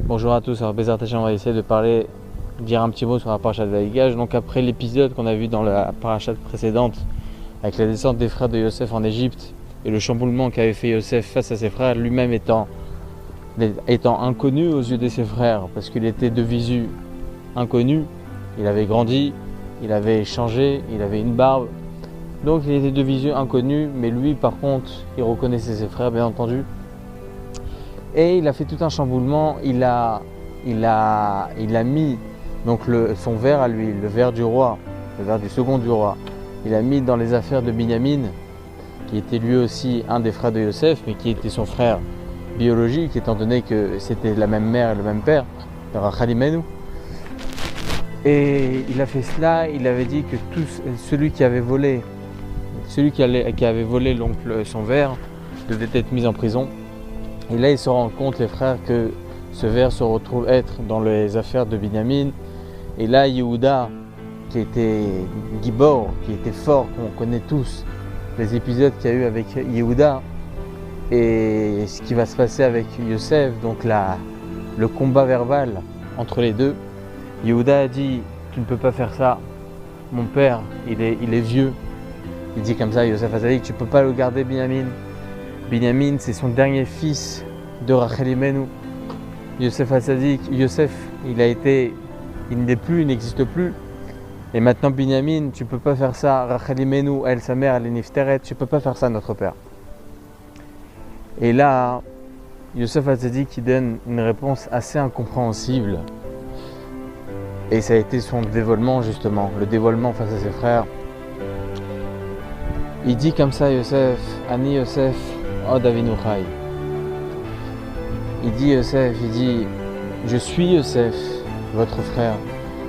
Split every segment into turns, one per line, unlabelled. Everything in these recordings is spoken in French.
Bonjour à tous, alors Bézard Hachem, on va essayer de dire un petit mot sur la parashat de Vaïgash. Donc après l'épisode qu'on a vu dans la parashat précédente, avec la descente des frères de Yosef en Égypte et le chamboulement qu'avait fait Yosef face à ses frères, lui-même étant inconnu aux yeux de ses frères, parce qu'il était de visu inconnu, il avait grandi, il avait changé, il avait une barbe, donc il était de visu inconnu, mais lui par contre, il reconnaissait ses frères bien entendu. Et il a fait tout un chamboulement, il a mis donc son verre à lui, le verre du roi, le verre du second du roi, il a mis dans les affaires de Binyamin, qui était lui aussi un des frères de Yosef, mais qui était son frère biologique, étant donné que c'était la même mère et le même père, Rachel Imenu. Et il a fait cela, il avait dit que celui qui avait volé son verre devait être mis en prison. Et là, ils se rendent compte, les frères, que ce verre se retrouve être dans les affaires de Binyamin. Et là, Yehuda, qui était Gibor, qui était fort, qu'on connaît tous, les épisodes qu'il y a eu avec Yehuda, et ce qui va se passer avec Yosef, donc le combat verbal entre les deux. Yehuda a dit, tu ne peux pas faire ça, mon père, il est vieux. Il dit comme ça, Yosef a dit, tu ne peux pas le garder, Binyamin. Binyamin, c'est son dernier fils de Rachel Imenu. Yosef Hatzadik, il n'existe plus. Et maintenant, Binyamin, tu ne peux pas faire ça. Rachel Imenu, elle, sa mère, elle est nifteret. Tu ne peux pas faire ça, notre père. Et là, Yosef Hatzadik, il donne une réponse assez incompréhensible. Et ça a été son dévoilement, justement, le dévoilement face à ses frères. Il dit comme ça, Yosef, Ani Yosef, Od Avinu Chai. Il dit Yosef, je suis Yosef, votre frère.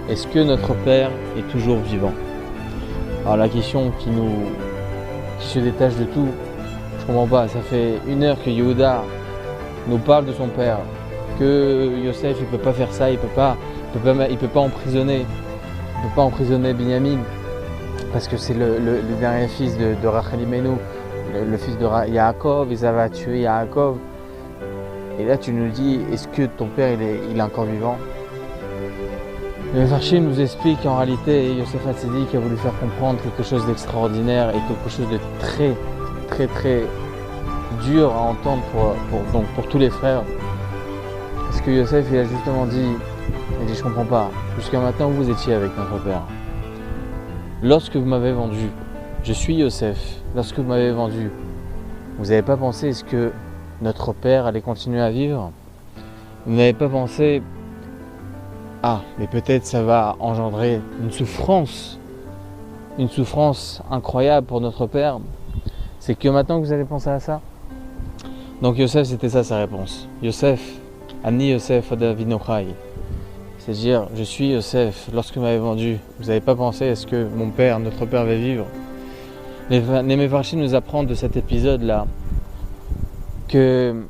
Est-ce que notre père est toujours vivant? Alors la question qui se détache de tout, je comprends pas. Ça fait 1 heure que Yehuda nous parle de son père, que Yosef il peut pas faire ça, il peut pas emprisonner Binyamin. Parce que c'est le dernier fils de Rachel Imenu, le fils de Yaakov, et ça va tuer Yaakov. Et là tu nous dis, est-ce que ton père il est encore vivant? Le Mefarshim nous explique qu'en réalité Yosef Hatzadik a voulu faire comprendre quelque chose d'extraordinaire et quelque chose de très très très dur à entendre pour tous les frères. Parce que Yosef il a justement dit, je comprends pas, jusqu'à maintenant vous étiez avec notre père. Lorsque vous m'avez vendu, je suis Yosef, lorsque vous m'avez vendu, vous n'avez pas pensé est-ce que notre père allait continuer à vivre? Vous n'avez pas pensé, mais peut-être ça va engendrer une souffrance incroyable pour notre père. C'est que maintenant que vous allez penser à ça? Donc Yosef, c'était ça sa réponse. Yosef, Ani Yosef Od Avinu Chai. C'est-à-dire, je suis Yosef, lorsque vous m'avez vendu, vous n'avez pas pensé est-ce que notre père va vivre? Les Mefarshim nous apprennent de cet épisode-là que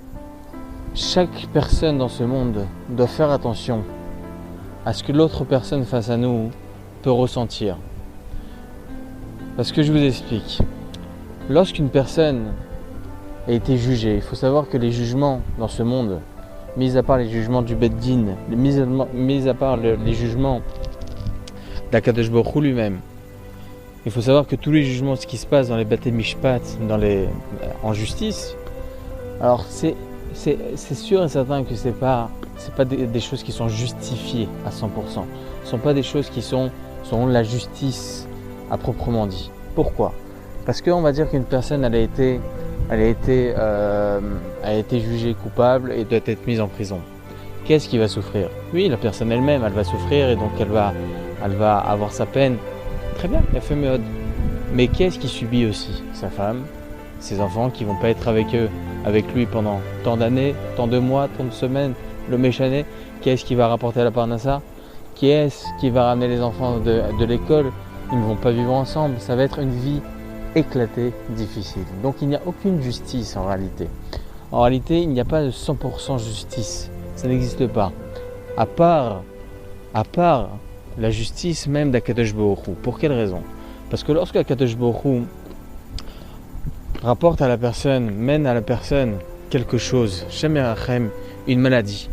chaque personne dans ce monde doit faire attention à ce que l'autre personne face à nous peut ressentir. Parce que je vous explique, lorsqu'une personne a été jugée, il faut savoir que les jugements dans ce monde, mis à part les jugements du Beddin, mis à part les jugements d'Akadosh Baruch Hu lui-même, il faut savoir que tous les jugements, ce qui se passe dans les Bate Mishpat, en justice, alors c'est sûr et certain que c'est pas des choses qui sont justifiées à 100%. Ce ne sont pas des choses qui sont la justice à proprement dit. Pourquoi? Parce qu'on va dire qu'une personne elle a été jugée coupable et doit être mise en prison. Qu'est-ce qui va souffrir? Oui, la personne elle-même, elle va souffrir et donc elle va avoir sa peine. Très bien, elle fait méode. Mais qu'est-ce qui subit aussi? Sa femme, ses enfants qui vont pas être avec lui pendant tant d'années, tant de mois, tant de semaines, le méchané. Qu'est-ce qui va rapporter à la parnassa? Qui est-ce qui va ramener les enfants de l'école? Ils ne vont pas vivre ensemble. Ça va être une vie éclatée, difficile. Donc il n'y a aucune justice en réalité. En réalité, il n'y a pas de 100% justice. Ça n'existe pas. À part la justice même d'Akadosh Baruch Hu. Pour quelle raison? Parce que lorsque Akadosh Baruch Hu rapporte à la personne, mène à la personne quelque chose, Shem Yerachem, une maladie.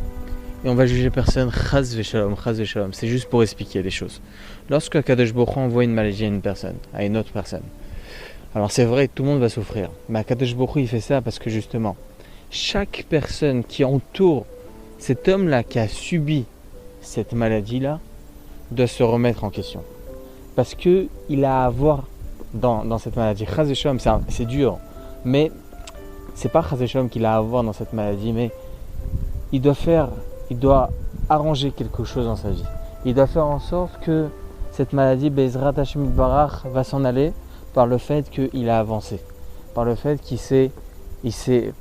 et on va juger personne. Chas v'shalom, chas v'shalom. C'est juste pour expliquer les choses. Lorsque Kadosh Baruch Hu envoie une maladie à une personne, à une autre personne, alors c'est vrai, tout le monde va souffrir. Mais Kadosh Baruch Hu, il fait ça parce que justement, chaque personne qui entoure cet homme-là qui a subi cette maladie-là doit se remettre en question. Parce qu'il a à voir dans cette maladie. Chas v'shalom, c'est dur. Mais c'est pas Chas v'shalom qu'il a à voir dans cette maladie, mais il doit arranger quelque chose dans sa vie. Il doit faire en sorte que cette maladie, Be'ezrat Hashem Yitbarach, va s'en aller par le fait qu'il a avancé, par le fait qu'il s'est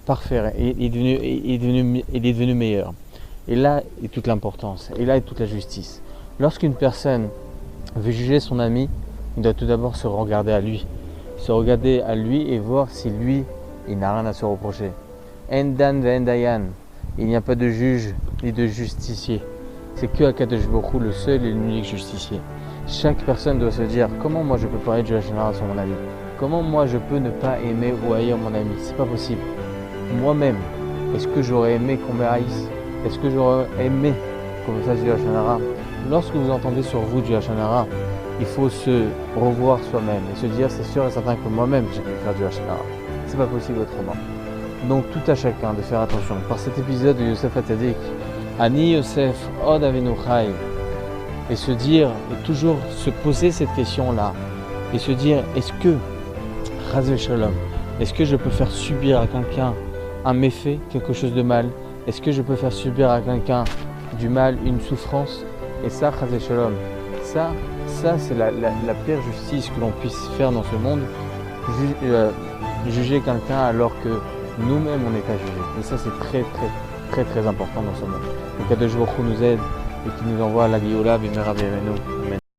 parfait, il est devenu meilleur. Et là est toute l'importance, et là est toute la justice. Lorsqu'une personne veut juger son ami, il doit tout d'abord se regarder à lui et voir si lui, il n'a rien à se reprocher. En dan ve'en dayan, il n'y a pas de juge ni de justicier. C'est que Akadosh Baruch Hu, le seul et l'unique justicier. Chaque personne doit se dire comment moi je peux parler de Lachon Hara sur mon ami. Comment moi je peux ne pas aimer ou haïr mon ami. C'est pas possible. Moi-même, est-ce que j'aurais aimé qu'on me haïsse? Est-ce que j'aurais aimé qu'on me fasse du Lachon Hara? Lorsque vous entendez sur vous du Lachon Hara, il faut se revoir soi-même et se dire c'est sûr et certain que moi-même j'ai pu faire du Lachon Hara. C'est pas possible autrement. Donc tout à chacun de faire attention. Par cet épisode de Yosef Hatzadik, Ani Yosef Od Avinu Chai, et se dire, et toujours se poser cette question-là, et se dire, est-ce que, Chas v'shalom, est-ce que je peux faire subir à quelqu'un un méfait, quelque chose de mal? Est-ce que je peux faire subir à quelqu'un du mal, une souffrance? Et ça, Chas v'shalom, ça c'est la pire justice que l'on puisse faire dans ce monde, juger quelqu'un alors que nous-mêmes on n'est pas jugés. Et ça c'est très important dans ce monde. Donc Kadosh Baruch Hu nous aide et qui nous envoie la Géoula b'mehera b'yameinu. Amen.